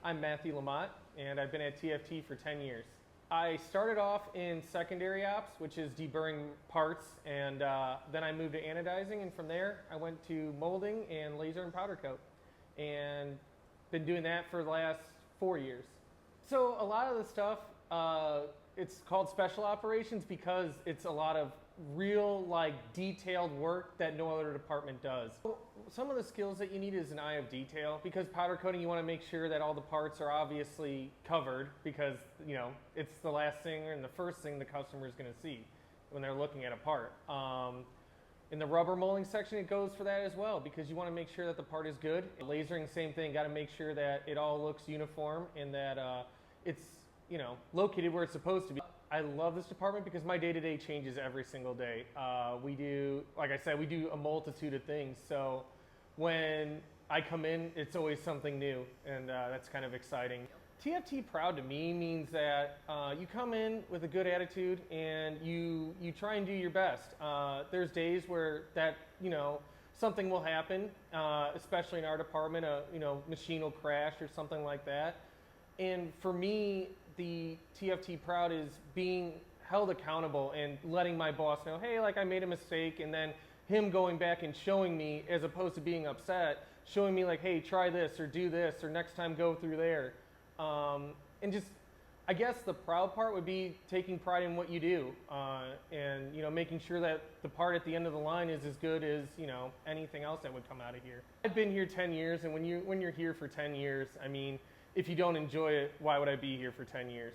I'm Matthew LaMotte, and I've been at TFT for 10 years. I started off in secondary ops, which is deburring parts, and then I moved to anodizing, and from there I went to molding and laser and powder coat, and been doing that for the last 4 years. So a lot of the stuff, it's called special operations because it's a lot of real, detailed work that no other department does. So some of the skills that you need is an eye of detail, because powder coating, you want to make sure that all the parts are obviously covered, because it's the last thing and the first thing the customer is going to see when they're looking at a part. In the rubber molding section, it goes for that as well, because you want to make sure that the part is good. Lasering, same thing, got to make sure that it all looks uniform and that it's located where it's supposed to be. I love this department because my day-to-day changes every single day. We do, like I said, we do a multitude of things. So when I come in, it's always something new, and that's kind of exciting. TFT proud to me means that you come in with a good attitude and you try and do your best. There's days where something will happen, especially in our department, a machine will crash or something like that. And for me, the TFT proud is being held accountable and letting my boss know, hey, I made a mistake, and then him going back and showing me, as opposed to being upset, showing me hey, try this or do this or next time go through there. And just, I guess the proud part would be taking pride in what you do, and making sure that the part at the end of the line is as good as anything else that would come out of here. I've been here 10 years, and when you're here for 10 years, I mean, if you don't enjoy it, why would I be here for 10 years?